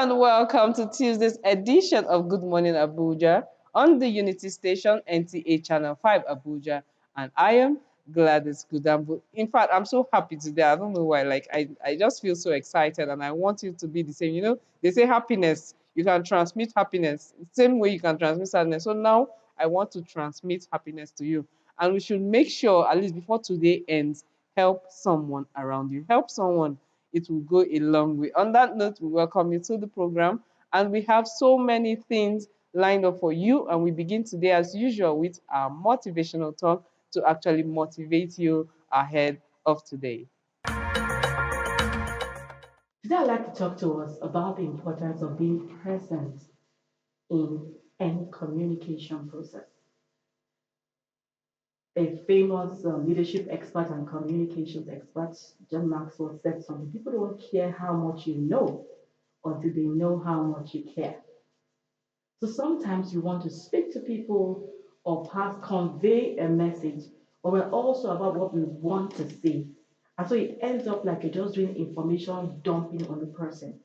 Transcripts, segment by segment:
and welcome to Tuesday's edition of Good Morning Abuja on the Unity Station, NTA Channel 5 Abuja. And I am Gladys Kudambu. In fact, I'm so happy today. I don't know why. I just feel so excited and I want you to be the same. You know, they say happiness, you can transmit happiness. Same way you can transmit sadness. So now I want to transmit happiness to you. And we should make sure, at least before today ends, help someone around you. Help someone, it will go a long way. On that note, we welcome you to the program, and we have so many things lined up for you. And we begin today, as usual, with our motivational talk to actually motivate you ahead of today. Today, I'd like to talk to us about the importance of being present in any communication process. A famous leadership expert and communications expert, John Maxwell, said something. People don't care how much you know until they know how much you care. So sometimes you want to speak to people or convey a message, but we're also about what we want to say. And so it ends up like you're just doing information dumping on the person.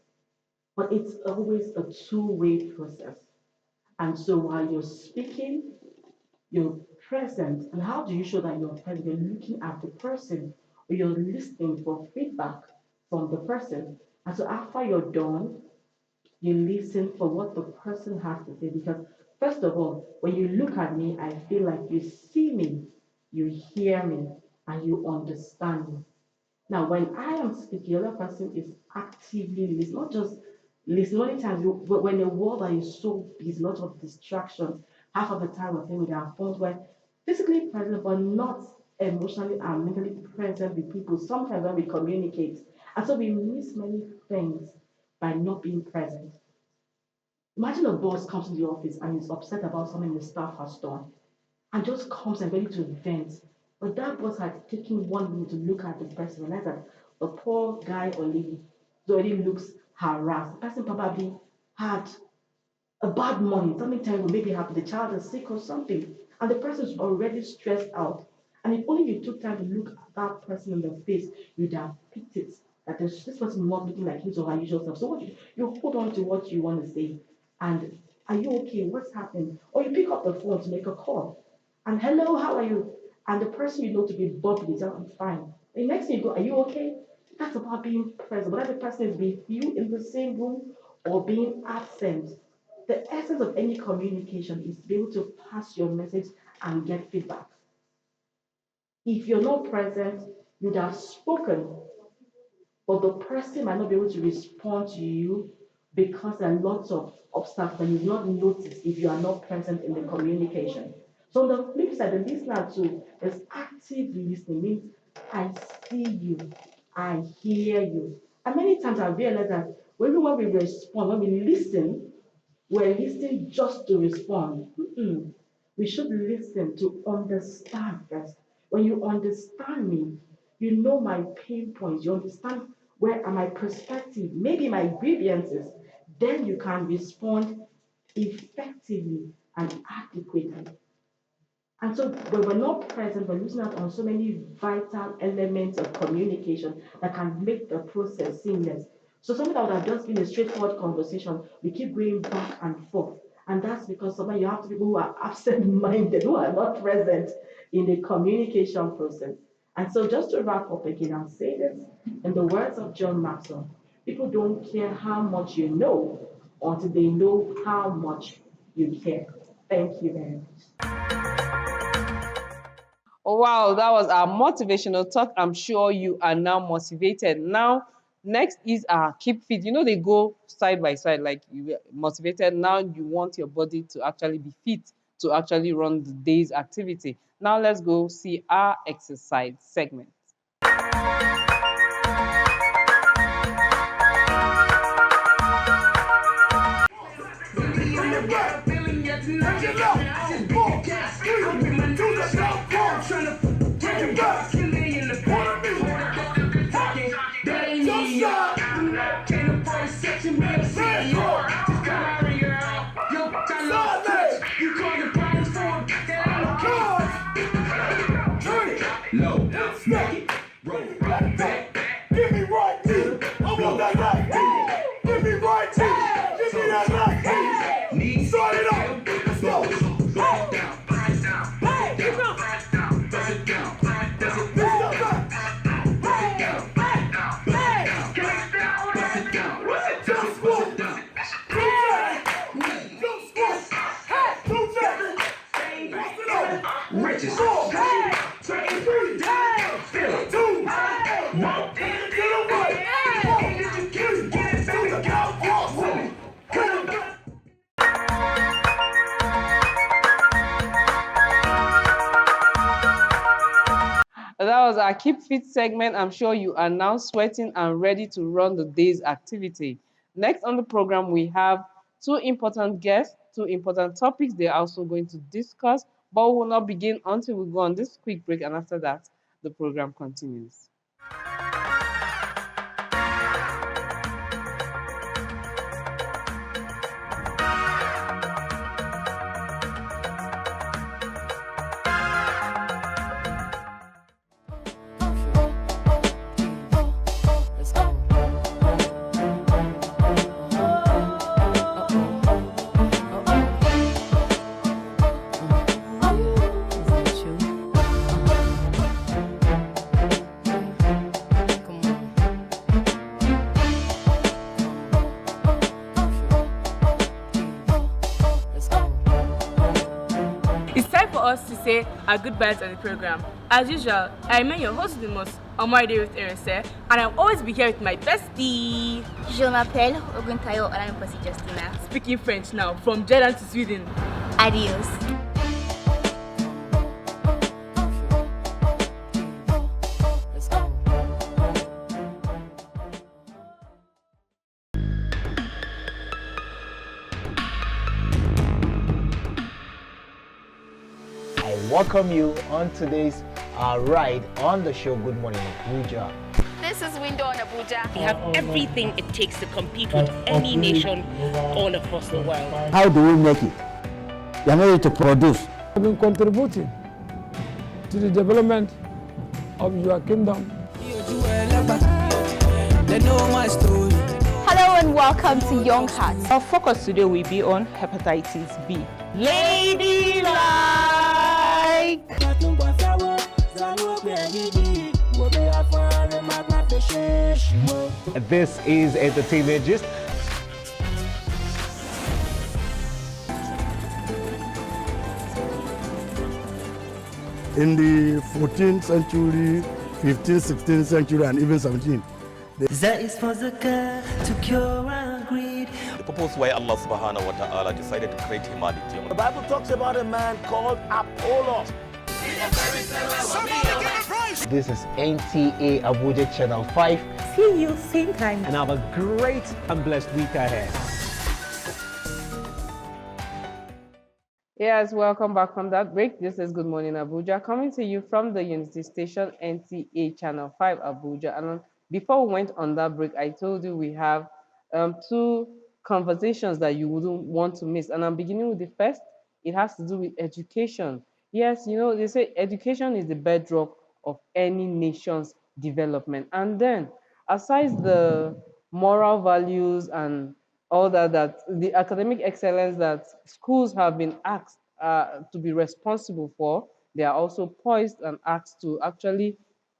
But it's always a two-way process. And so while you're speaking, you're present. And how do you show that you're present? You're looking at the person or you're listening for feedback from the person. And so after you're done, you listen for what the person has to say. Because first of all, when you look at me, I feel like you see me, you hear me, and you understand me. Now, when I am speaking, the other person is actively listening, not just listening. Many times, when the world that is so busy, lots of distractions, half of the time we're playing with our phones, we're physically present, but not emotionally and mentally present with people. Sometimes when we communicate, and so we miss many things by not being present. Imagine a boss comes to the office and is upset about something the staff has done and just comes and ready to vent. But that boss had taken 1 minute to look at the person, realize that the poor guy or lady already looks harassed. The person probably had a bad morning, something terrible, maybe happened, the child is sick or something, and the person is already stressed out. And if only you took time to look at that person in the face, you'd have picked it that this person not looking like his or her usual self. So you hold on to what you want to say, and are you okay? What's happening? Or you pick up the phone to make a call, and hello, how are you? And the person you know to be bubbly, so I'm fine. The next thing you go, are you okay? That's about being present. Whether the person is with you in the same room or being absent, the essence of any communication is to be able to pass your message and get feedback. If you're not present, you'd have spoken, but the person might not be able to respond to you because there are lots of obstacles that you've not noticed if you are not present in the communication. So on the flip side, the listener too is active listening, means I see you, I hear you. And many times I realize that when we respond, when we listen, we're listening just to respond. We should listen to understand first. When you understand me, you know my pain points, you understand where are my perspective, maybe my grievances, then you can respond effectively and adequately. And so when we're not present, we're losing out on so many vital elements of communication that can make the process seamless. So something that would have just been a straightforward conversation, we keep going back and forth. And that's because sometimes you have to people who are absent-minded, who are not present in the communication process. And so just to wrap up again, I'll say this in the words of John Maxwell, people don't care how much you know until they know how much you care. Thank you very much. Oh, wow, that was our motivational talk. I'm sure you are now motivated. Now, next is our keep fit. You know, they go side by side, like you were motivated. Now you want your body to actually be fit to actually run the day's activity. Now let's go see our exercise segment. Low, snake, roll, back, give me right, I want that right, give me right, That was our Keep Fit segment. I'm sure you are now sweating and ready to run the day's activity. Next on the program, we have two important guests, two important topics they're also going to discuss, but we will not begin until we go on this quick break, and after that, the program continues. It's time for us to say our goodbyes on the program. As usual, I remain your host the most, Omoide with Erese, and I'll always be here with my bestie. Je m'appelle Oguntayo Olamipasi Justina. Speaking French now, from Jordan to Sweden. Adios. I welcome you on today's ride on the show Good Morning Abuja. This is Window on Abuja. We have everything it takes to compete with any nation all across the world. How do we make it? We are not ready to produce. Have been contributing to the development of your kingdom. They know my story. Hello and welcome to Young Hearts. Our focus today will be on hepatitis B. Ladylike! This is Entertainment Gist. In the 14th century, 15th, 16th century, and even 17th. That is for zakah to cure our greed. The purpose why Allah subhanahu wa ta'ala decided to create humanity. The Bible talks about a man called Apollo. This is NTA Abuja Channel 5. See you same time. And have a great and blessed week ahead. Yes, welcome back from that break. This is Good Morning Abuja, coming to you from the Unity Station NTA Channel 5 Abuja. And before we went on that break, I told you we have two conversations that you wouldn't want to miss. And I'm beginning with the first. It has to do with education. Yes, you know, they say education is the bedrock of any nation's development. And then, aside the moral values and all that the academic excellence that schools have been asked to be responsible for, they are also poised and asked to actually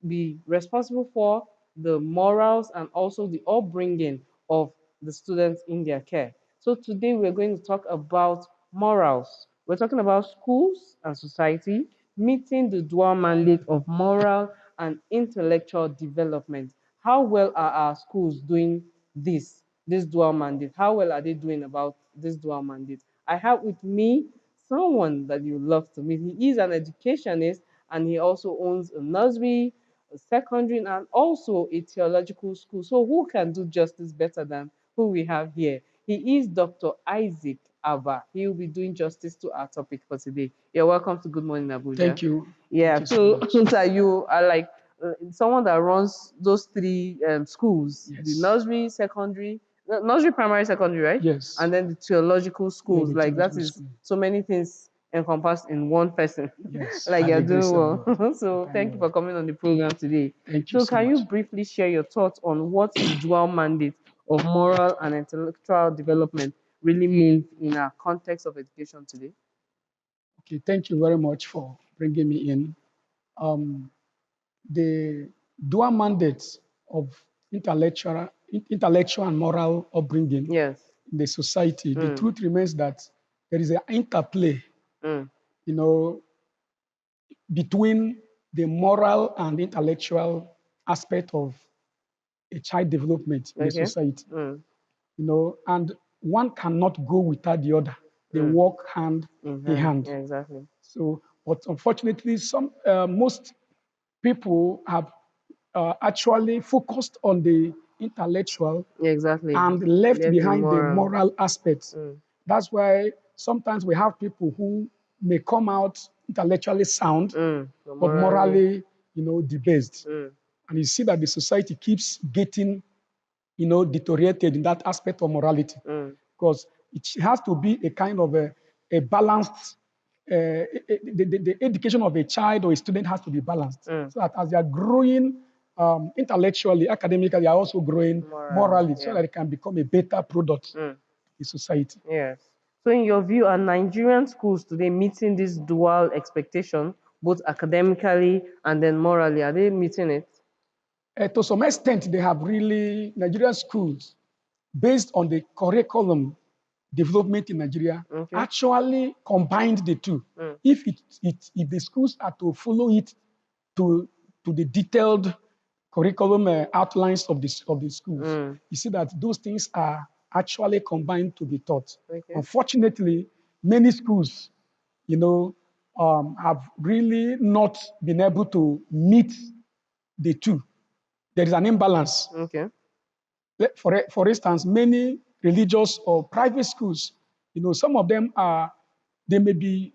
be responsible for the morals and also the upbringing of the students in their care. So today we're going to talk about morals. We're talking about schools and society meeting the dual mandate of moral and intellectual development. How well are our schools doing this dual mandate? How well are they doing about this dual mandate? I have with me someone that you love to meet. He is an educationist and he also owns a nursery, a secondary, and also a theological school. So who can do justice better than who we have here? He is Dr. Isaac Abba. He will be doing justice to our topic for today. You're welcome to Good Morning Abuja. Thank you. Yeah, Thank you so that you are like someone that runs those three schools, Yes. the nursery, secondary, nursery, primary, secondary, right? Yes. And then the theological schools. the Like that theological is school. so many things encompassed in one person. Yes. Like By you're the grace doing of well. God. So Thank thank you God. for coming on the program today. Thank you So so can you much. briefly share your thoughts on what the dual mandate of moral and intellectual development really means in our context of education today? Okay, thank you very much for bringing me in. The dual mandates of intellectual and moral upbringing Yes. in the society, the truth remains that there is an interplay, you know, between the moral and intellectual aspect of a child development in a Okay. society. And one cannot go without the other. They work hand in hand. Yeah, exactly. So, but unfortunately, most people have actually focused on the intellectual exactly. and left behind the moral. moral aspects. That's why sometimes we have people who may come out intellectually sound, but morally, debased. And you see that the society keeps getting, deteriorated in that aspect of morality, because it has to be a kind of a balanced. The education of a child or a student has to be balanced, so that as they are growing intellectually, academically, they are also growing morally, so that they can become a better product in society. Yes. So, in your view, are Nigerian schools today meeting this dual expectation, both academically and then morally? Are they meeting it? To some extent, they have really, Nigerian schools, based on the curriculum development in Nigeria, actually combined the two. If if the schools are to follow it to the detailed curriculum outlines of the schools, you see that those things are actually combined to be taught. Unfortunately, many schools, have really not been able to meet the two. There is an imbalance. For instance, many religious or private schools, some of them they may be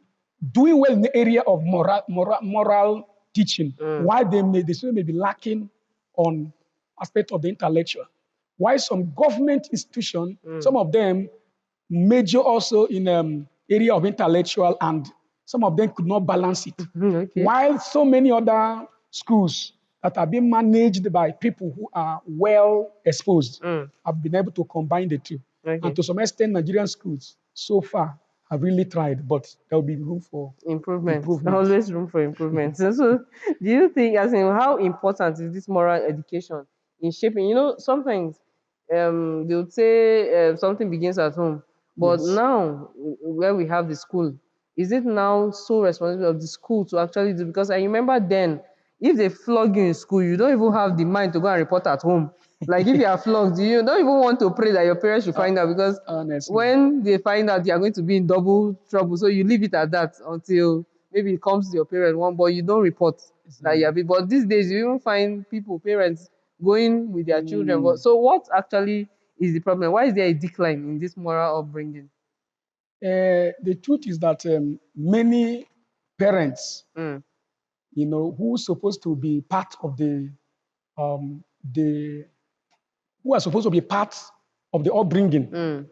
doing well in the area of moral teaching, while the students may be lacking on aspect of the intellectual. While some government institutions, some of them major also in area of intellectual, and some of them could not balance it. While so many other schools that are being managed by people who are well exposed have been able to combine the two. And to some extent, Nigerian schools so far have really tried, but there will be room for improvement. Always room for improvement. So, do you think, as in, how important is this moral education in shaping? Sometimes they would say something begins at home, but now where we have the school, is it now so responsible of the school to actually do? Because I remember then, if they flog you in school, you don't even have the mind to go and report at home. Like if you are flogged, you don't even want to pray that your parents should find out, because when they find out, you are going to be in double trouble. So you leave it at that until maybe it comes to your parent one, but you don't report that you have it. But these days, you even find parents going with their children. But so what actually is the problem? Why is there a decline in this moral upbringing? The truth is that many parents, who are supposed to be part of who are supposed to be part of the upbringing.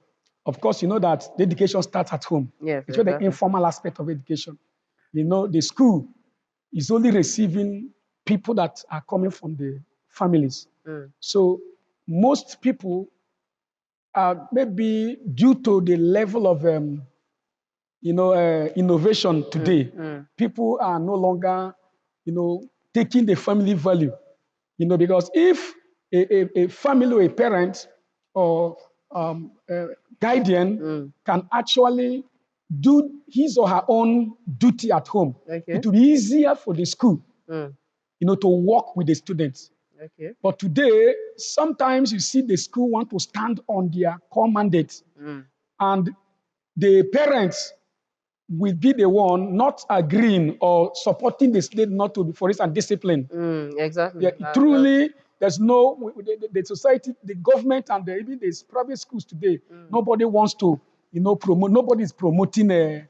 Of course, you know that the education starts at home. Yes, it's the informal aspect of education. The school is only receiving people that are coming from the families. So most people, maybe due to the level of innovation today, people are no longer, taking the family value, because if a family or a parent or guardian can actually do his or her own duty at home, it will be easier for the school, to work with the students. But today, sometimes you see the school want to stand on their core mandate, and the parents will be the one not agreeing or supporting the state not to be, for instance, discipline. Exactly. Truly, there's no, the society, the government, and even the private schools today, nobody wants to, promote, nobody is promoting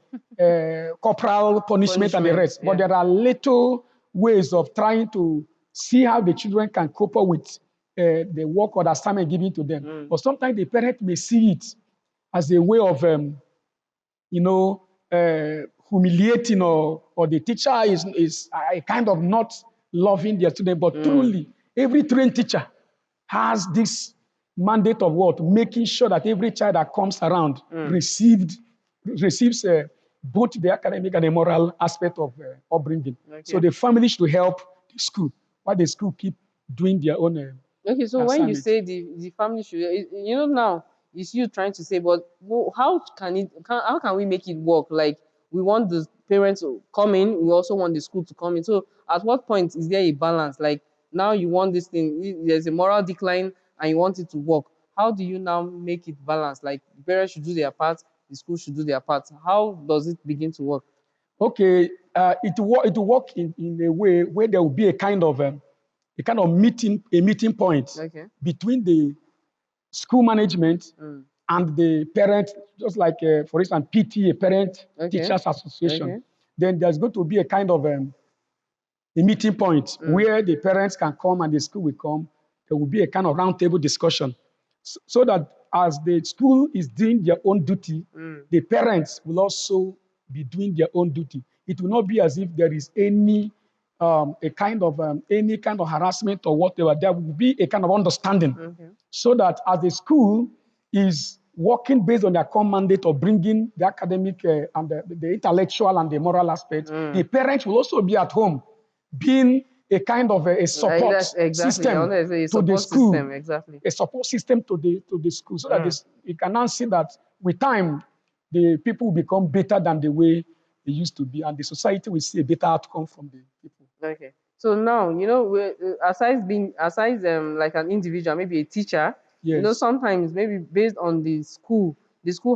corporal punishment and the rest. But there are little ways of trying to see how the children can cope up with the work or the assignment given to them. But sometimes the parent may see it as a way of, humiliating, or the teacher is a kind of not loving their student. But truly, every trained teacher has this mandate of what? Making sure that every child that comes around receives both the academic and the moral aspect of upbringing. So the family should help the school, while the school keep doing their own. Okay, so when you say the family should, now it's you trying to say, but how can we make it work? Like, we want the parents to come in, we also want the school to come in. So at what point is there a balance? Like, now you want this thing, there's a moral decline and you want it to work. How do you now make it balanced? Like the parents should do their part, the school should do their part. How does it begin to work? Okay, it will work in a way where there will be a kind of meeting point between the school management and the parent, just like for instance PTA, Parent Teachers Association. Then there's going to be a kind of a meeting point where the parents can come and the school will come. There will be a kind of roundtable discussion, so that as the school is doing their own duty, the parents will also be doing their own duty. It will not be as if there is any kind of harassment or whatever. There will be a kind of understanding, so that as the school is working based on their common mandate of bringing the academic and the intellectual and the moral aspect, the parents will also be at home, being a kind of a support system to the school, a support system to the school, so that you can now see that with time, the people will become better than the way they used to be, and the society will see a better outcome from the people. Okay. So now, aside like an individual, maybe a teacher, sometimes maybe based on the school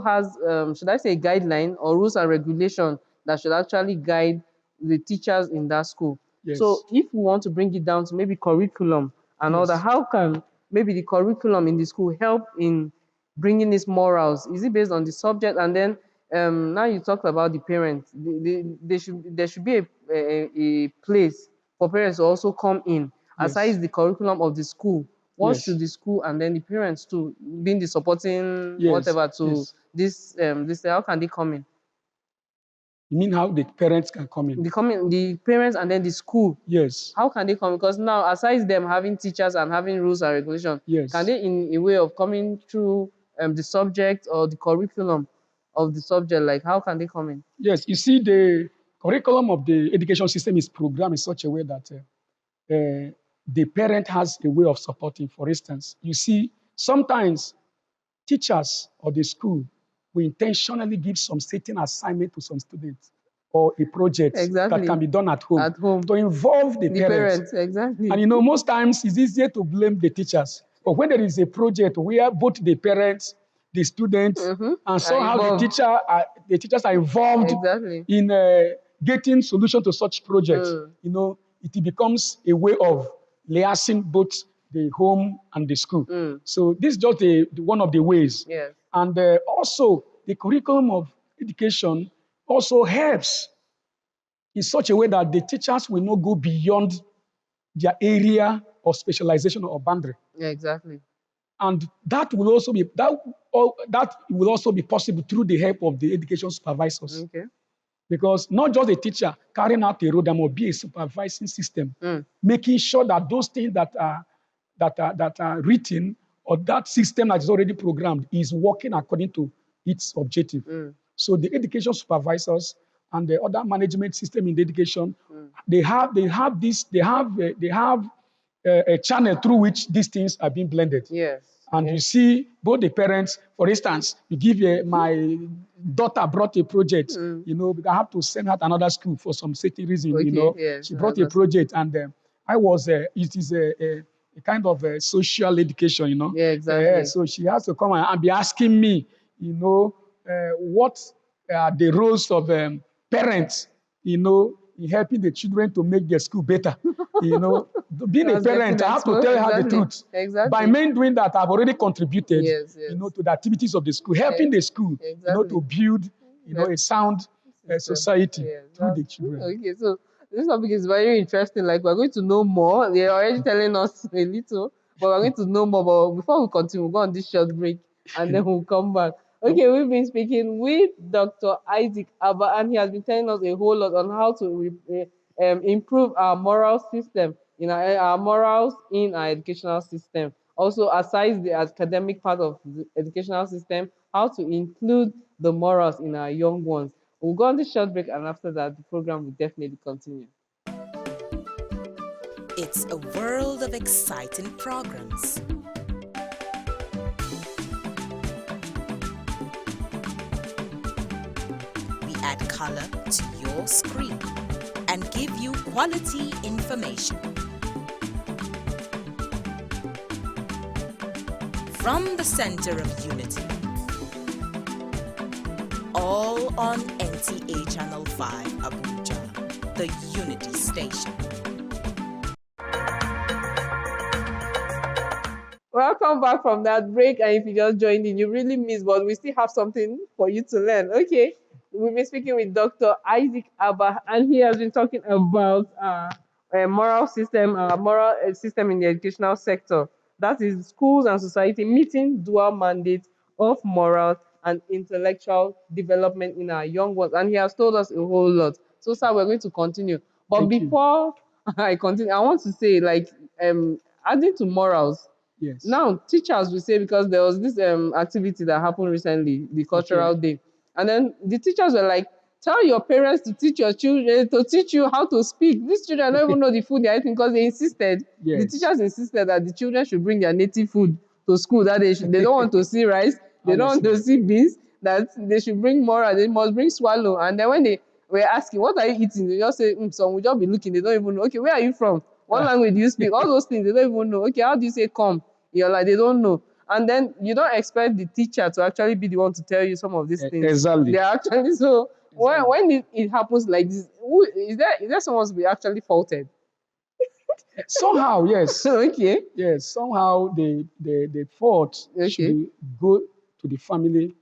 has, should I say, a guideline or rules and regulation that should actually guide the teachers in that school. So if we want to bring it down to maybe curriculum and all that, how can maybe the curriculum in the school help in bringing these morals? Is it based on the subject? And then now you talked about the parents. There should be a place for parents to also come in, aside the curriculum of the school. What should the school and then the parents too, being the supporting whatever to this how can they come in? You mean how the parents can come in? The parents and then the school. Yes. How can they come? Because now, aside them having teachers and having rules and regulations, can they, in a way of coming through the subject or the curriculum of the subject, like how can they come in? Yes, you see, the curriculum of the education system is programmed in such a way that the parent has a way of supporting. For instance, you see, sometimes teachers or the school will intentionally give some certain assignment to some students or a project that can be done at home to involve the parents. Exactly. And most times it's easier to blame the teachers. But when there is a project where both the parents, the students, and somehow the teachers are involved in getting solution to such projects, it becomes a way of liaising both the home and the school. So this is just one of the ways. Yes. And also, the curriculum of education also helps in such a way that the teachers will not go beyond their area of specialization or boundary. Yeah, exactly. And that will also be possible through the help of the education supervisors. Okay. Because not just the teacher carrying out the role, there must be a supervising system, making sure that those things that are written, or that system that is already programmed, is working according to its objective. So the education supervisors and the other management system in the education, they have a channel through which these things are being blended. Yes. And you see both the parents, for instance, you give my daughter brought a project, because I have to send her to another school for some certain reason, Yes, she brought a project, and it is a kind of a social education, Yeah, exactly. So she has to come and be asking me, what are the roles of parents, in helping the children to make their school better. Being a parent, I have to tell her the truth. Exactly. By me doing that, I've already contributed, to the activities of the school, helping the school, to build, a sound society through the children. Okay, so this topic is very interesting. Like, we're going to know more. They're already telling us a little, but we're going to know more. But before we continue, we'll go on this short break, and then we'll come back. Okay, we've been speaking with Dr. Isaac Abba, and he has been telling us a whole lot on how to improve our moral system, our morals in our educational system. Also, aside the academic part of the educational system, how to include the morals in our young ones. We'll go on this short break, and after that, the program will definitely continue. It's a world of exciting programs. Add color to your screen and give you quality information. from the center of unity. All on NTA Channel 5 Abuja, the Unity Station. Welcome back from that break. And if you just joined in, you really missed, but we still have something for you to learn. Okay. We've been speaking with Dr. Isaac Abba, and he has been talking about a moral system, system in the educational sector. That is schools and society meeting dual mandates of moral and intellectual development in our young ones. And he has told us a whole lot. So, sir, we're going to continue. But before I continue, I want to say, like, adding to morals. Yes. Now, teachers will say, because there was this activity that happened recently, the cultural day, and then the teachers were like, tell your parents to teach your children, to teach you how to speak. These children don't even know the food they're eating because they insisted. Yes. The teachers insisted that the children should bring their native food to school, that they don't want to see rice, they don't want to see beans, that they should bring more, they must bring swallow. And then when they were asking, what are you eating? They just say, some will just be looking, they don't even know. Okay, where are you from? What language do you speak? All those things, they don't even know. Okay, how do you say come? You're like, they don't know. And then you don't expect the teacher to actually be the one to tell you some of these things. Exactly. They're actually, so when it happens like this, is there someone to be actually faulted? Somehow, yes. Okay. Yes, somehow the fault should go to the family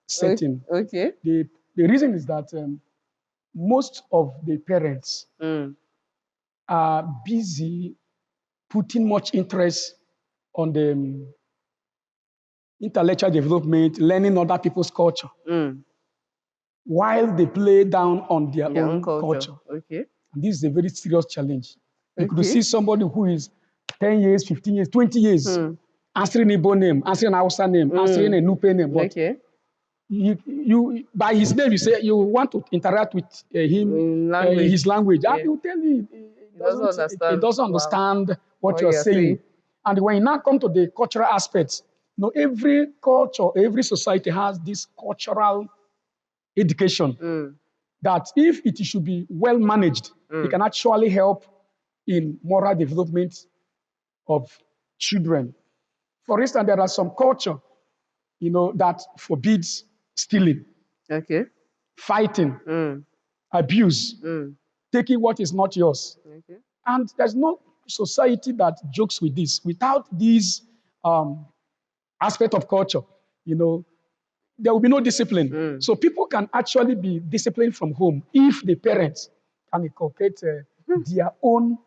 setting. Okay. The reason is that most of the parents are busy putting much interest on the intellectual development, learning other people's culture, while they play down on their own culture. Okay. And this is a very serious challenge. You could see somebody who is 10 years, 15 years, 20 years, answering a Igbo name, answering an Hausa name, answering a Nupe name. But you by his name, you say you want to interact with him in his language. And he will tell you he doesn't understand what you're saying. And when you now come to the cultural aspects, every culture, every society has this cultural education that if it should be well managed, it can actually help in moral development of children. For instance, there are some culture, that forbids stealing, fighting, abuse, taking what is not yours. And there's no society that jokes with this. Without these aspect of culture, there will be no discipline. So people can actually be disciplined from home if the parents can inculcate their own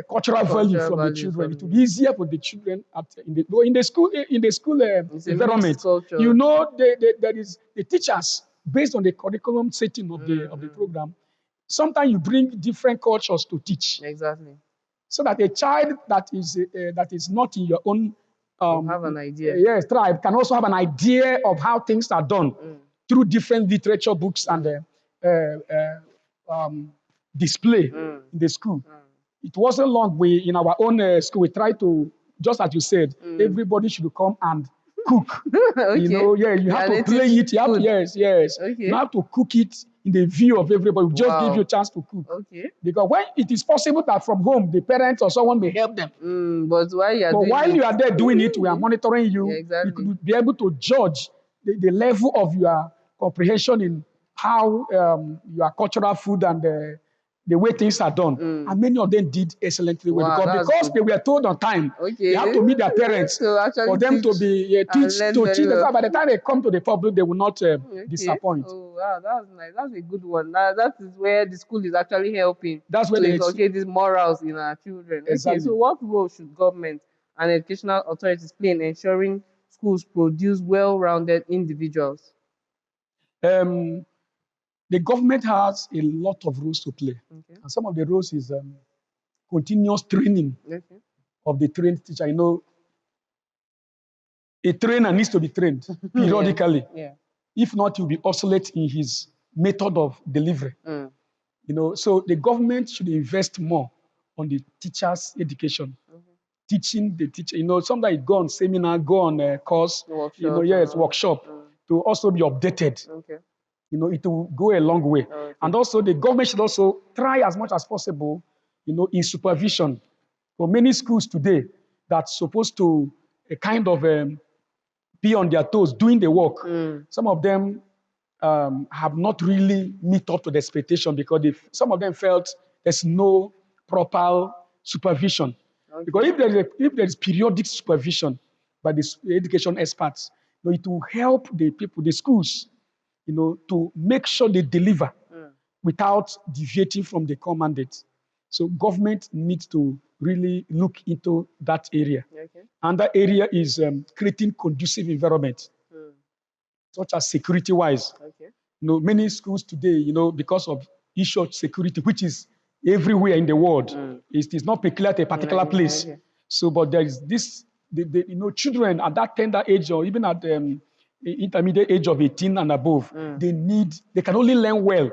cultural value from the children. It will be easier for the children in the school environment. There is the teachers based on the curriculum setting of the program. Sometimes you bring different cultures to teach. Exactly. So that a child that is not in your own have an idea. Tribe can also have an idea of how things are done through different literature books and display in the school. It wasn't long. In our own school, we tried to, just as you said, everybody should come and cook. You have to play it. You have to cook it in the view of everybody. Just give you a chance to cook. Because when it is possible that from home, the parents or someone may help them. But while you are there doing it, we are monitoring you. You could be able to judge the level of your comprehension in how your cultural food and the way things are done. And many of them did excellently well. Because they were told on time, they have to meet their parents for them to be teach them. By the time they come to the public, they will not disappoint. Oh, wow, that's nice. That's a good one. That is where the school is actually helping. That's where to inculcate these morals in our children. Exactly. Okay, so what role should government and educational authorities play in ensuring schools produce well-rounded individuals? The government has a lot of roles to play. And some of the roles is continuous training of the trained teacher. A trainer needs to be trained periodically. If not, he'll be obsolete in his method of delivery. So the government should invest more on the teacher's education, teaching the teacher. Sometimes go on seminar, go on a course, workshop to also be updated. It will go a long way. And also the government should also try as much as possible, in supervision. For many schools today, that's supposed to kind of be on their toes doing the work. Some of them have not really meet up to the expectation because some of them felt there's no proper supervision. Because if there is periodic supervision by the education experts, it will help the people, the schools, to make sure they deliver without deviating from the core mandate. So government needs to really look into that area. And that area is creating conducive environment, such as security-wise. Many schools today, because of issue of security, which is everywhere in the world, it is not peculiar to a particular place. So, but there is this, children at that tender age or even at the intermediate age of 18 and above, they can only learn well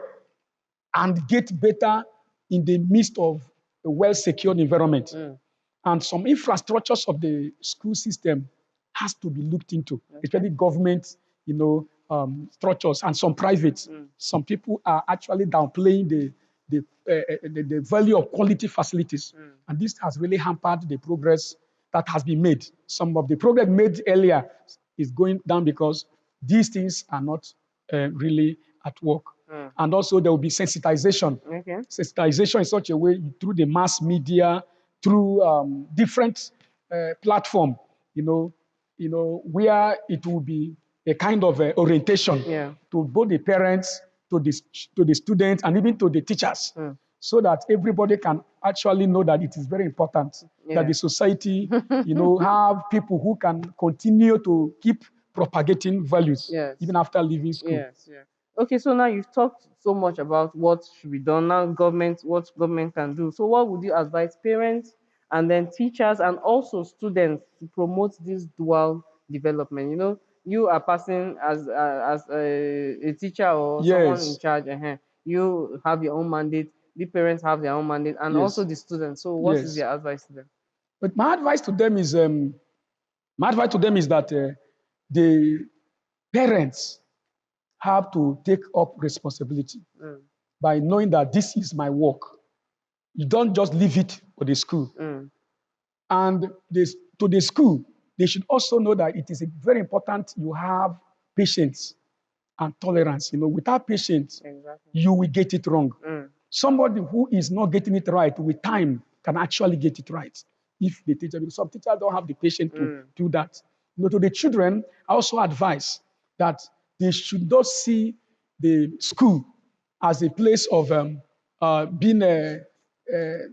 and get better in the midst of a well-secured environment. And some infrastructures of the school system has to be looked into, especially government, structures and some private. Some people are actually downplaying the value of quality facilities. And this has really hampered the progress that has been made. Some of the progress made earlier is going down because these things are not really at work. And also there will be sensitization. Sensitization in such a way through the mass media, through different platform, where it will be a kind of orientation to both the parents, to the students, and even to the teachers, so that everybody can actually know that it is very important that the society, have people who can continue to keep propagating values even after leaving school. Okay, so now you've talked so much about what should be done. Now what government can do. So what would you advise parents and then teachers and also students to promote this dual development? You are passing as a teacher or someone in charge. You have your own mandate. The parents have their own mandate, and also the students. So what is your advice to them? But my advice to them is that the parents have to take up responsibility by knowing that this is my work. You don't just leave it for the school. And to the school, they should also know that it is very important you have patience and tolerance. Without patience, you will get it wrong. Somebody who is not getting it right with time can actually get it right. If the teacher, because some teachers don't have the patience to do that. To the children, I also advise that they should not see the school as a place of being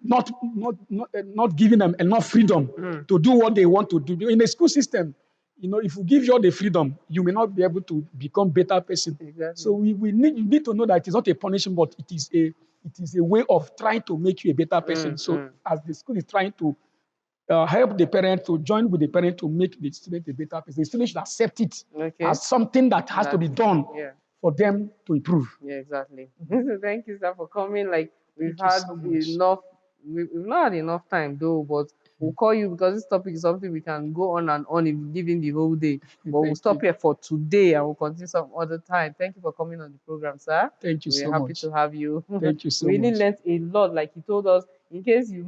not giving them enough freedom to do what they want to do. In a school system, if you give you all the freedom, you may not be able to become a better person. So you need to know that it is not a punishment, but it is a way of trying to make you a better person. So as the school is trying to help the parent to join with the parent to make the student a better person, the student should accept it as something that has to be done for them to improve. Yeah, exactly. Thank you, sir, for coming. We've had enough. We've not had enough time though, but we'll call you because this topic is something we can go on and on if we give in the whole day. But we'll stop here for today and we'll continue some other time. Thank you for coming on the program, sir. Thank you so much. We're happy to have you. Thank you so much. We really learned a lot. Like he told us, in case you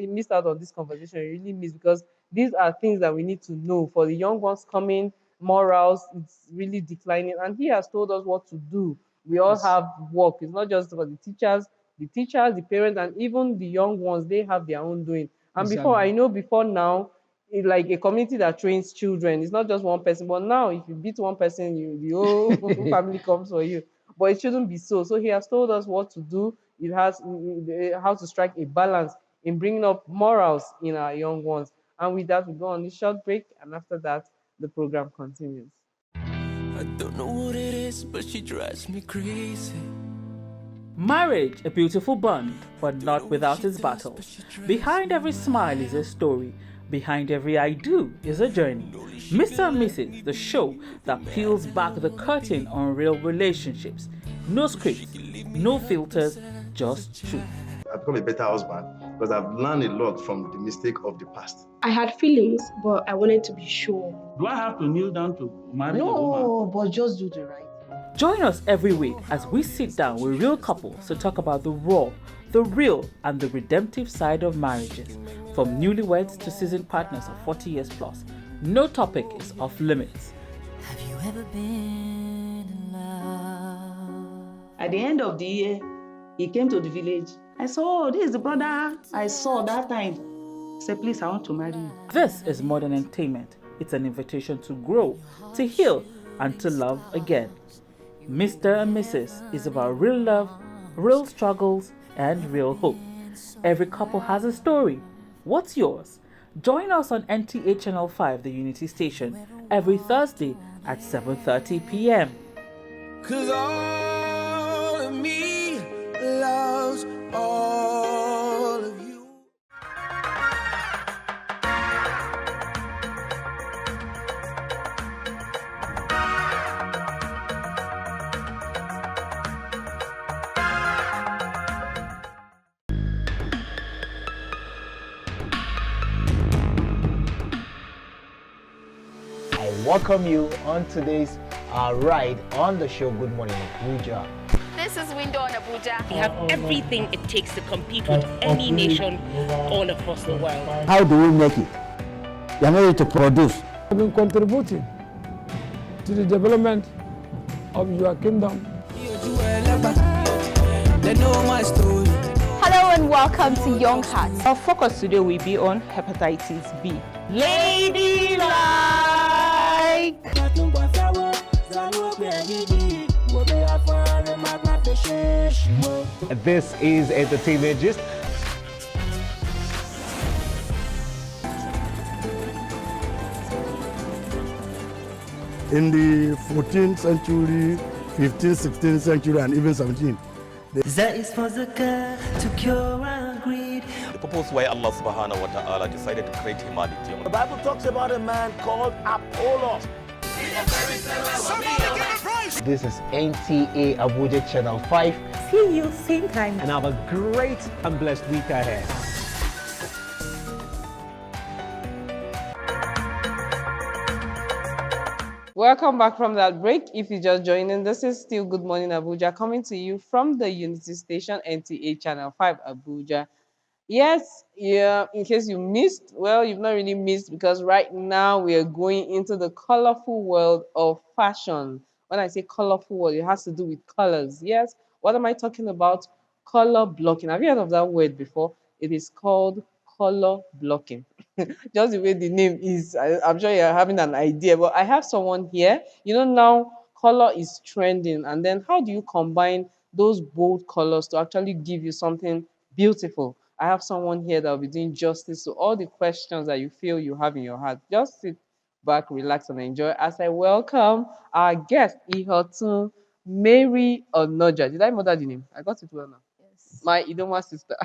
missed out on this conversation, you really missed, because these are things that we need to know for the young ones coming. Morals, it's really declining, and he has told us what to do. We all have work. It's not just for the teachers, the parents, and even the young ones. They have their own doing. And before now, like a community that trains children, it's not just one person. But now, if you beat one person, the whole family comes for you. But it shouldn't be so. So he has told us what to do. It has how to strike a balance in bringing up morals in our young ones. And with that, we go on this short break, and after that, the program continues. I don't know what it is, but she drives me crazy. Marriage, a beautiful bond, but not without its battles. Behind every smile is a story. Behind every I do is a journey. Mr. and Mrs., the show that peels back the curtain on real relationships. No scripts, no filters, just truth. I've become a better husband because I've learned a lot from the mistake of the past. I had feelings, but I wanted to be sure. Do I have to kneel down to marry a woman? No, but just do the right thing. Join us every week as we sit down with real couples to talk about the raw, the real, and the redemptive side of marriages. From newlyweds to seasoned partners of 40 years plus, No topic is off limits. Have you ever been in love? At the end of the year, he came to the village. I saw, oh, this is the brother I saw that time. I said, please, I want to marry you. This is Modern Entertainment. It's an invitation to grow, to heal, and to love again. Mr. and Mrs. is about real love, real struggles, and real hope. Every couple has a story. What's yours? Join us on NTA Channel 5, the Unity Station, every Thursday at 7:30 p.m. 'Cause all of me loves all of you. I welcome you on today's ride on the show Good Morning Abuja. This is Window on Abuja. We have everything it takes to compete with any nation all across the world. How do we make it? You are not ready to produce. I've been contributing to the development of your kingdom. They know my story. Hello and welcome to Young Hearts. Our focus today will be on hepatitis B. Ladylike. This is Entertainment Gist. In the 14th century, 15th, 16th century, and even 17th. That is for zakah to cure our greed. The purpose why Allah subhanahu wa ta'ala decided to create humanity. The Bible talks about a man called Apollos. This is NTA Abuja Channel 5. See you same time. And have a great and blessed week ahead. Welcome back from that break. If you're just joining, this is still Good Morning Abuja coming to you from the Unity Station, NTA Channel 5 Abuja. Yes, yeah, in case you missed, well, you've not really missed because right now we are going into the colorful world of fashion. When I say colorful world, it has to do with colors. Yes, what am I talking about? Color blocking. Have you heard of that word before? It is called color blocking. Just the way the name is, I'm sure you're having an idea. But I have someone here. You know, now color is trending. And then how do you combine those bold colors to actually give you something beautiful? I have someone here that will be doing justice to all the questions that you feel you have in your heart. Just sit back, relax, and enjoy as I welcome our guest, Ihotun Mary Onoja. Did I murder the name? I got it well now. Yes. My Idoma sister.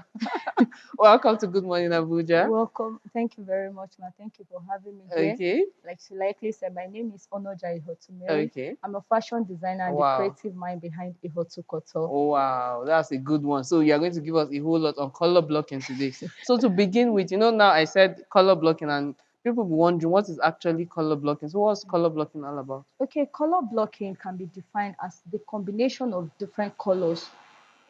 Welcome to Good Morning Abuja. Welcome. Thank you very much, ma. Thank you for having me here. Okay. Like she likely said, my name is Onoja Ihotumeri. Okay. I'm a fashion designer and Wow. the creative mind behind Ihotu Koto. Oh, wow, that's a good one. So you are going to give us a whole lot on color blocking today. So to begin with, you know, now I said color blocking and people be wondering what is actually color blocking. So what's color blocking all about? Okay, color blocking can be defined as the combination of different colors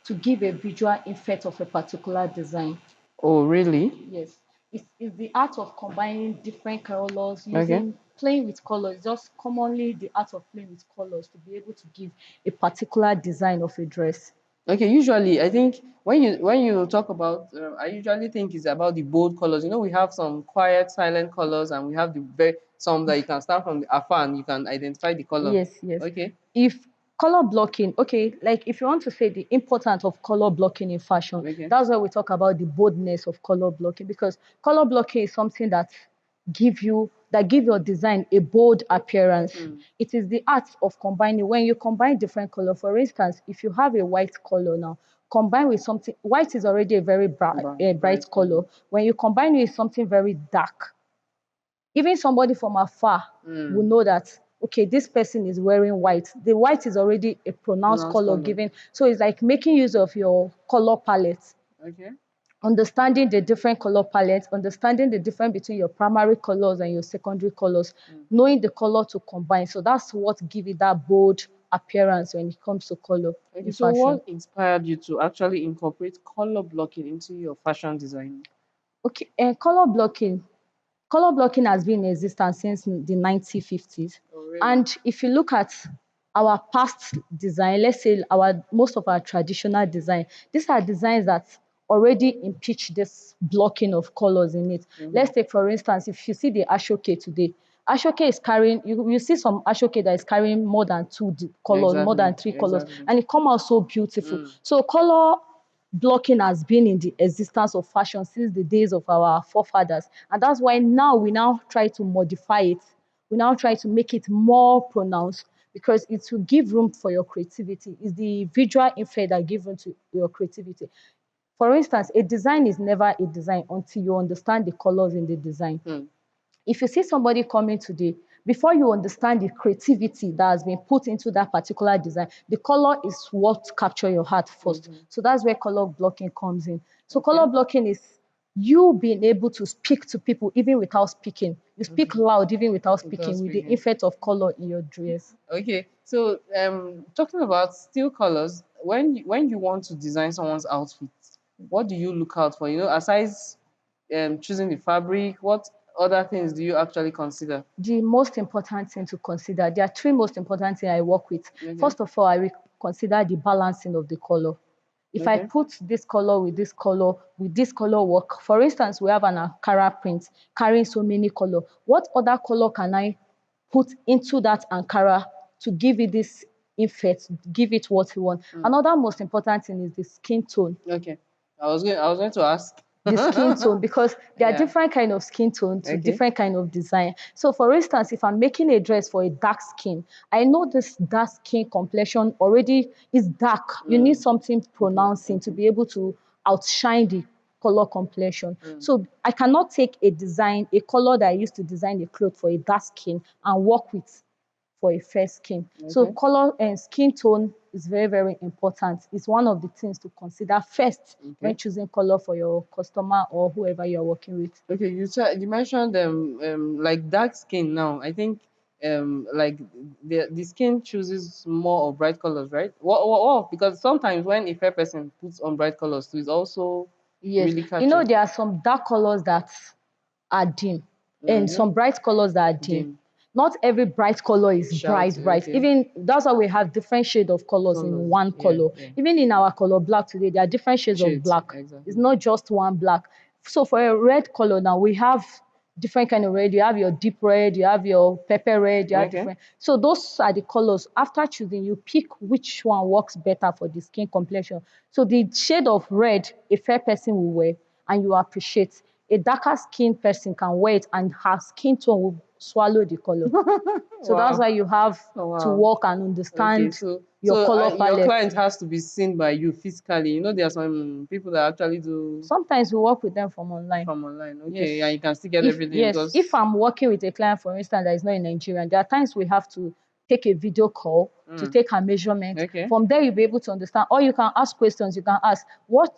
to give a visual effect of a particular design. Oh, really? Yes. It's the art of combining different colors, using playing with colors, just commonly the art of playing with colors to be able to give a particular design of a dress. Okay, usually I think when you talk about, I usually think it's about the bold colors. You know, we have some quiet, silent colors, and we have some that you can start from the afar and you can identify the color. Yes, yes. Okay. If color blocking, okay, like if you want to say the importance of color blocking in fashion, that's why we talk about the boldness of color blocking, because color blocking is something that give your design a bold appearance. It is the art of combining. When you combine different color, for instance, if you have a white color now, combine with something, white is already a very bright color. When you combine with something very dark, even somebody from afar will know that, okay, this person is wearing white. The white is already a pronounced color given. So it's like making use of your color palette. Okay. Understanding the different color palettes, understanding the difference between your primary colors and your secondary colors, knowing the color to combine. So that's what gives it that bold appearance when it comes to color. Okay, so what inspired you to actually incorporate color blocking into your fashion design? Okay, and color blocking, Color blocking has been in existence since the 1950s. Oh, really? And if you look at our past design, let's say most of our traditional design, these are designs that already impeach this blocking of colors in it. Let's take, for instance, if you see the Ashoke today, Ashoke is carrying, you see some Ashoke that is carrying more than two colors, more than three colors, and it come out so beautiful. So color blocking has been in the existence of fashion since the days of our forefathers. And that's why now we now try to modify it. We now try to make it more pronounced because it will give room for your creativity. It's the visual effect that gives room to your creativity. For instance, a design is never a design until you understand the colors in the design. If you see somebody coming today, before you understand the creativity that has been put into that particular design, the color is what captures your heart first. So that's where color blocking comes in. So color blocking is you being able to speak to people even without speaking. You speak loud even without speaking with the effect of color in your dress. Okay, so talking about still colors, when you want to design someone's outfit, what do you look out for? You know, aside choosing the fabric, what other things do you actually consider? The most important thing to consider, there are three most important things I work with. First of all, I will consider the balancing of the color. If I put this color with this color work, for instance, we have an Ankara print carrying so many color. What other color can I put into that Ankara to give it this effect, give it what you want? Another most important thing is the skin tone. Okay, I was going to ask the skin tone, because there are different kind of skin tone to different kind of design. So for instance, if I'm making a dress for a dark skin, I know this dark skin complexion already is dark. You need something pronouncing to be able to outshine the color complexion. So I cannot take a color that I used to design a cloth for a dark skin and work with for a fair skin. So color and skin tone is very, very important. It's one of the things to consider first when choosing color for your customer or whoever you're working with. Okay, you mentioned like dark skin now. I think like the skin chooses more of bright colors, right? What because sometimes when a fair person puts on bright colors too, it's also really catchy. You know, there are some dark colors that are dim and some bright colors that are dim. Not every bright color is bright. Even that's why we have different shades of colors in one color. Even in our color black today, there are different shades of black. It's not just one black. So for a red color now, we have different kind of red. You have your deep red, you have your pepper red, you have different. So those are the colors. After choosing, you pick which one works better for the skin complexion. So the shade of red a fair person will wear and you appreciate. A darker skinned person can wear it and her skin tone will swallow the color. So that's why you have to work and understand your color palette. Your client has to be seen by you physically. You know, there are some people that actually do. Sometimes we work with them from online. From online, okay, yeah, you can still get everything. Yes, if I'm working with a client, for instance, that is not in Nigeria, there are times we have to take a video call to take a measurement. From there, you'll be able to understand, or you can ask questions. You can ask, what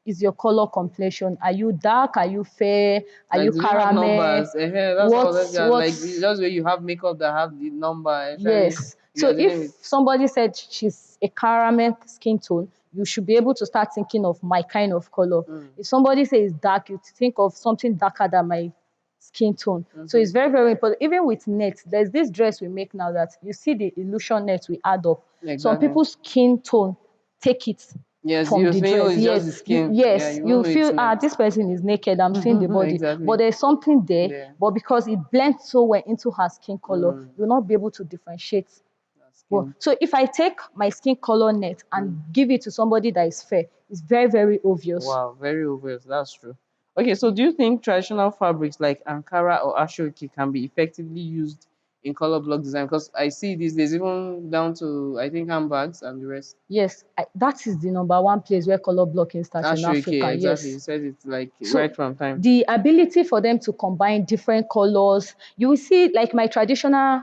is your color complexion? Are you dark? Are you fair? Are you caramel? That's like just where you have makeup that have the number. Yes. So if somebody said she's a caramel skin tone, you should be able to start thinking of my kind of color. If somebody says dark, you think of something darker than my skin tone. So it's very, very important. Even with net, there's this dress we make now that you see the illusion net we add up. Some people's skin tone take it. Yes, from you the feel dress. it's Yes, just the skin. you feel this person is naked. I'm seeing the body, but there's something there. But because it blends so well into her skin color, you'll not be able to differentiate. Well, so if I take my skin color net and give it to somebody that is fair, it's very, very obvious. Wow, very obvious. That's true. Okay, so do you think traditional fabrics like Ankara or Ashoke can be effectively used in color block design? Because I see these days, even down to, I think, handbags and the rest. Yes, that is the number one place where color blocking starts in Africa. Exactly. Yes. You said it's like right from time. The ability for them to combine different colors, you will see like my traditional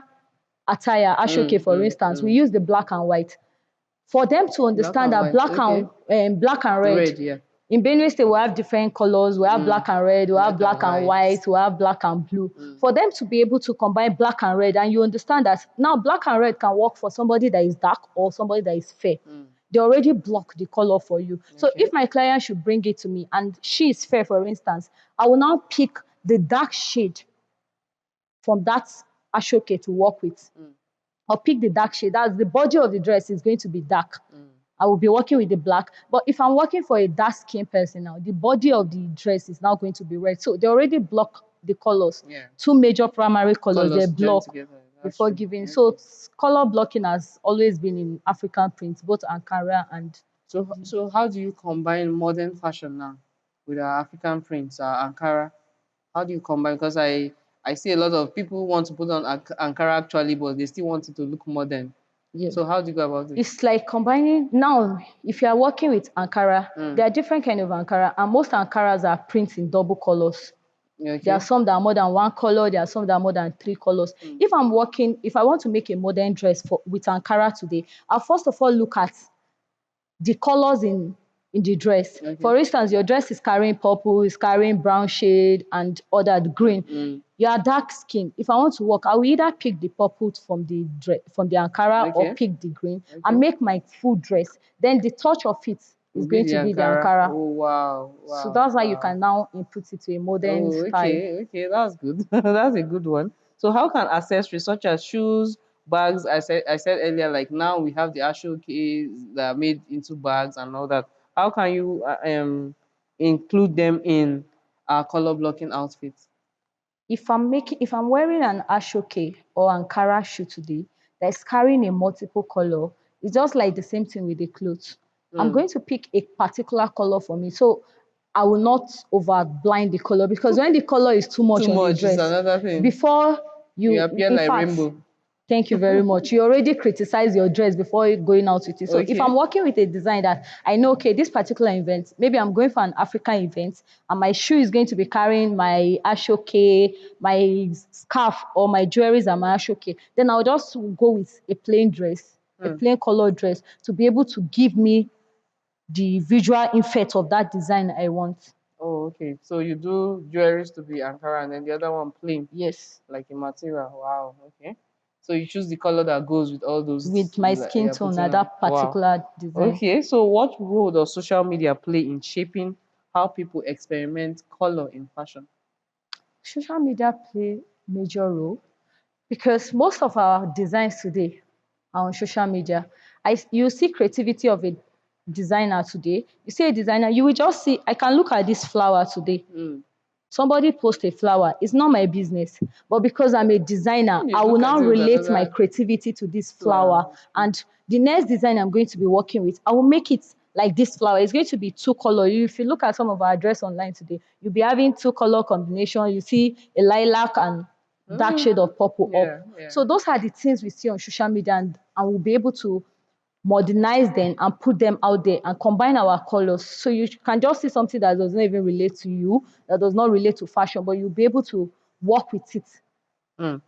attire, Ashoke, for instance, we use the black and white. For them to understand that black and red, in Benue State, we have different colors. We have black and red, we have black and white, we have black and blue. For them to be able to combine black and red, and you understand that now black and red can work for somebody that is dark or somebody that is fair. They already block the color for you. So if my client should bring it to me and she is fair, for instance, I will now pick the dark shade from that ashoke to work with. Or pick the dark shade. That's the body of the dress is going to be dark. I will be working with the black. But if I'm working for a dark skin person now, the body of the dress is now going to be red. So they already block the colors. Two major primary colors they block before giving. So color blocking has always been in African prints, both Ankara and. So how do you combine modern fashion now with our African prints, Ankara? How do you combine? Because I see a lot of people who want to put on Ankara actually, but they still want it to look modern. Yeah. So how do you go about it? It's like combining. Now, if you are working with Ankara, there are different kind of Ankara, and most Ankaras are prints in double colors. Okay. There are some that are more than one color. There are some that are more than three colors. If I want to make a modern dress with Ankara today, I'll first of all look at the colors in the dress. Okay. For instance, your dress is carrying purple, is carrying brown shade, and other green. You are dark skin. If I want to work, I will either pick the purple from the Ankara or pick the green and make my full dress. Then the touch of it is going to be the Ankara. Oh wow! So that's why you can now input it to a modern style. Okay, that's good. That's a good one. So how can accessories such as shoes, bags, I said earlier, like now we have the ashoke that are made into bags and all that. How can you include them in our color blocking outfits? If I'm wearing an ashoke or Ankara shoe today that's carrying a multiple color, it's just like the same thing with the clothes. I'm going to pick a particular color for me. So I will not over blind the color, because when the color is too much on the dress, another thing. Before you appear like rainbow. Thank you very much. You already criticize your dress before going out with it. So if I'm working with a design that I know, okay, this particular event, maybe I'm going for an African event and my shoe is going to be carrying my ashoke, my scarf, or my jewelries and my ashoke, then I'll just go with a plain dress, a plain color dress, to be able to give me the visual effect of that design I want. Oh, okay. So you do jewelries to be Ankara and then the other one plain? Yes. Like a material. Wow, okay. So you choose the color that goes with all those. With my skin tone at that particular design. Okay, so what role does social media play in shaping how people experiment color in fashion? Social media play major role because most of our designs today are on social media. You see creativity of a designer today. You see a designer, you will just see, I can look at this flower today. Somebody post a flower. It's not my business. But because I'm a designer, I will now relate my creativity to this flower. And the next design I'm going to be working with, I will make it like this flower. It's going to be two color. If you look at some of our dress online today, you'll be having two color combination. You see a lilac and dark shade of purple up. So those are the things we see on social media, and we'll be able to modernize them and put them out there and combine our colors. So you can just see something that does not even relate to you, that does not relate to fashion, but you'll be able to work with it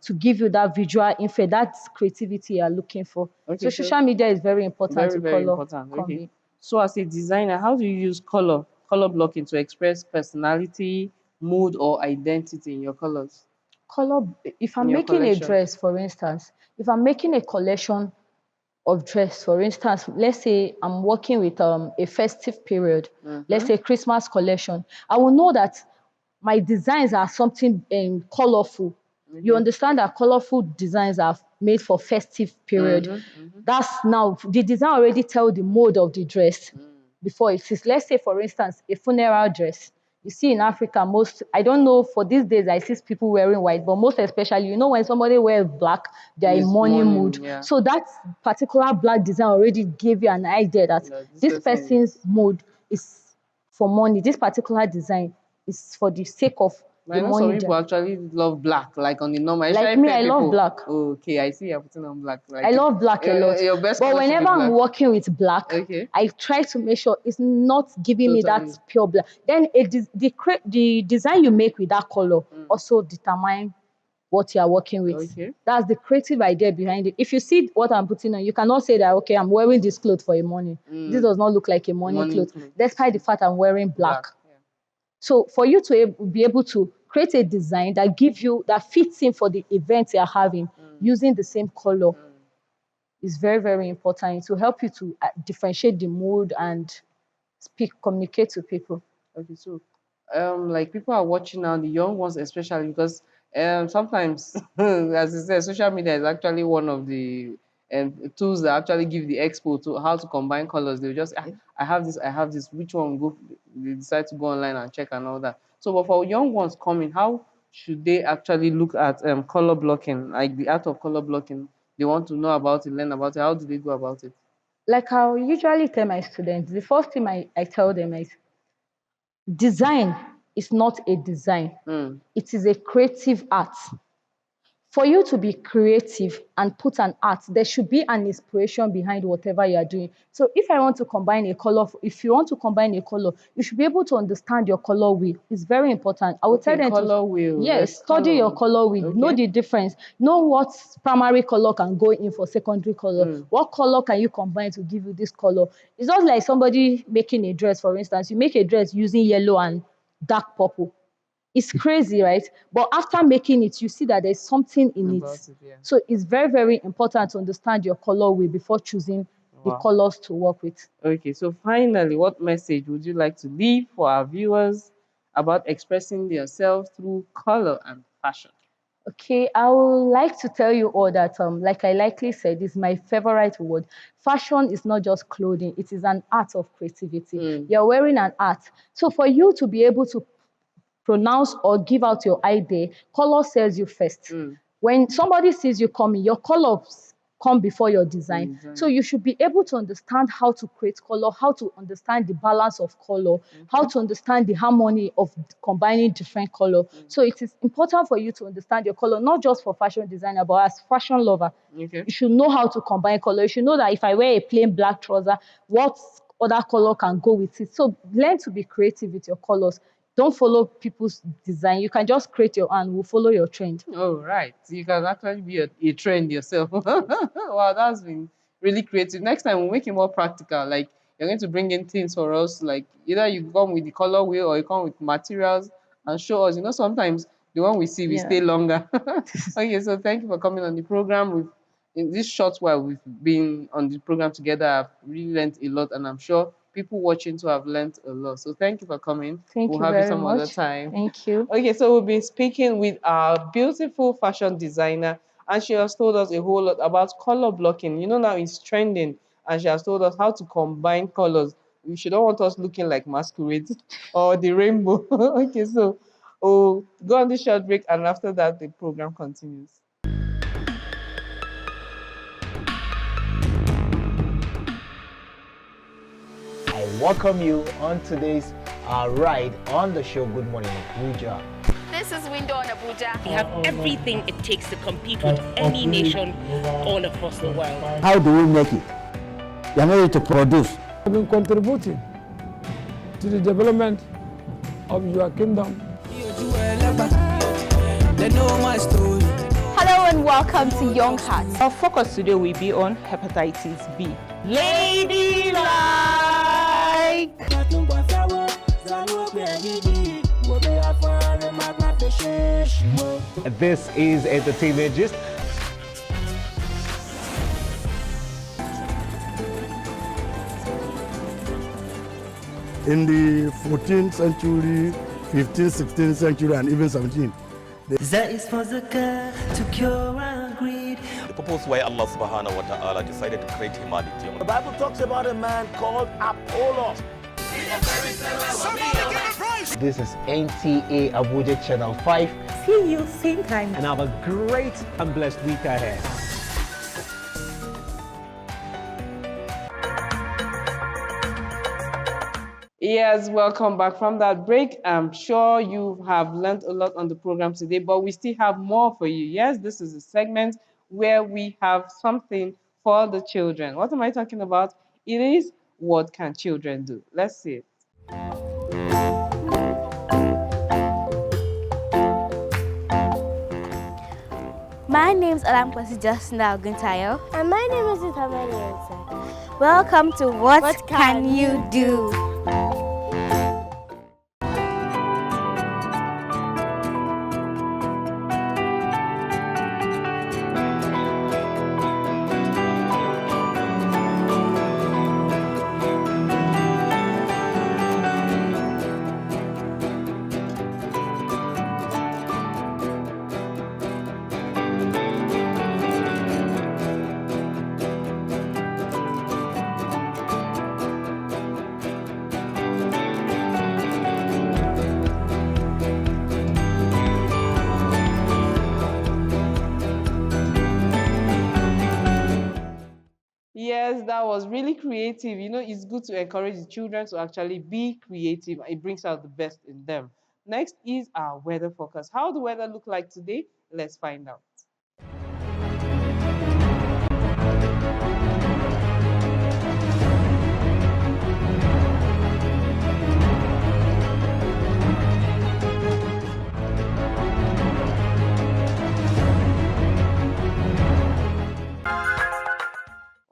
to give you that visual effect, that creativity you're looking for. So social media is very important to very color. important. Okay. So as a designer, how do you use color blocking to express personality, mood, or identity in your colors? If I'm making a dress, for instance, if I'm making a collection of dress, for instance, let's say I'm working with a festive period, let's say Christmas collection, I will know that my designs are something colorful. You understand that colorful designs are made for festive period. That's now, the design already tell the mode of the dress before it is. Let's say, for instance, a funeral dress. You see in Africa, I don't know, for these days, I see people wearing white, but most especially, when somebody wears black, they're in mourning mood. Yeah. So that particular black design already gave you an idea that this person's mood is for mourning. This particular design is for the sake of I know some people actually love black, like on the normal. Like me, I love black. Oh, okay, I see you're putting on black. Like I love black a lot. Your best but whenever I'm working with black, I try to make sure it's not giving me that pure black. Then the design you make with that color also determine what you are working with. That's the creative idea behind it. If you see what I'm putting on, you cannot say that, okay, I'm wearing this clothes for a morning. This does not look like a morning clothes, despite the fact I'm wearing black. So for you to be able to create a design that fits in for the event you're having using the same color is very, very important. It will help you to differentiate the mood and communicate to people. Okay, so like people are watching now, the young ones especially, because Sometimes, as I said, social media is actually one of the tools that actually give the expo to how to combine colors. They'll just, I have this, I have this. Which one go? They decide to go online and check and all that. So, but for young ones coming, how should they actually look at color blocking, like the art of color blocking? They want to know about it, learn about it. How do they go about it? Like I usually tell my students, the first thing I tell them is design is not a design. It is a creative art. For you to be creative and put an art, there should be an inspiration behind whatever you are doing. So if I want to combine a color, if you want to combine a color, you should be able to understand your color wheel. It's very important. I would tell them color wheel. Yes, study your color wheel. Know the difference. Know what primary color can go in for secondary color. What color can you combine to give you this color? It's not like somebody making a dress, for instance. You make a dress using yellow and dark purple. It's crazy, right? But after making it, you see that there's something in it. So it's very, very important to understand your color wheel before choosing the colors to work with. Okay, so finally, what message would you like to leave for our viewers about expressing yourself through color and fashion? Okay, I would like to tell you all that, like I likely said, is my favorite word. Fashion is not just clothing, it is an art of creativity. You're wearing an art. So for you to be able to pronounce or give out your idea, color sells you first. When somebody sees you coming, your colors come before your design. So you should be able to understand how to create color, how to understand the balance of color, how to understand the harmony of combining different color. So it is important for you to understand your color, not just for fashion designer, but as fashion lover. You should know how to combine color. You should know that if I wear a plain black trouser, what other color can go with it. So learn to be creative with your colors. Don't follow people's design. You can just create your own. We'll follow your trend. Oh, right. You can actually be a trend yourself. Wow, that's been really creative. Next time, we'll make it more practical. Like, you're going to bring in things for us. Like, either you come with the color wheel or you come with materials and show us. You know, sometimes the one we see, we stay longer. Okay, so thank you for coming on the program. In this short while we've been on the program together, I've really learned a lot, and I'm sure people watching too have learned a lot. So thank you for coming. Thank We'll you have you very some much. other time. Thank you. Okay, so we've been speaking with our beautiful fashion designer, and she has told us a whole lot about color blocking. You know, now it's trending, and she has told us how to combine colors. She don't want us looking like masquerades or the rainbow. Okay, so we'll go on this short break, and after that, the program continues. I welcome you on today's ride on the show Good Morning Abuja. This is Window on Abuja. We have everything it takes to compete with any nation all across the world. How do we make it? We are ready to produce. I've been contributing to the development of your kingdom. They know my story. Hello and welcome to Young Hearts. Our focus today will be on hepatitis B. Ladylike! This is Entertainment Gist. In the 14th century, 15th, 16th century, and even 17th. That is for zakah to cure our greed. The purpose why Allah subhanahu wa ta'ala decided to create humanity. The Bible talks about a man called Apollos. This is NTA Abuja Channel 5. See you same time. And have a great and blessed week ahead. Yes, welcome back from that break. I'm sure you have learned a lot on the program today, but we still have more for you. Yes, this is a segment where we have something for the children. What am I talking about? It is What Can Children Do? Let's see it. My name is Alamkwasi Justina Oguntayo. And my name is Itamani Ensa. Welcome to What Can You Do? Yes, that was really creative. You know, it's good to encourage the children to actually be creative. It brings out the best in them. Next is our weather forecast. How the weather look like today? Let's find out.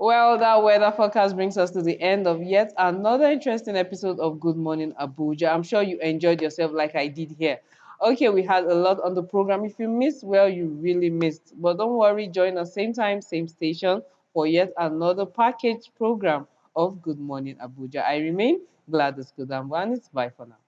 Well, that weather forecast brings us to the end of yet another interesting episode of Good Morning Abuja. I'm sure you enjoyed yourself like I did here. Okay, we had a lot on the program. If you missed, well, you really missed. But don't worry, join us same time, same station for yet another package program of Good Morning Abuja. I remain Gladys Kudambo, and it's bye for now.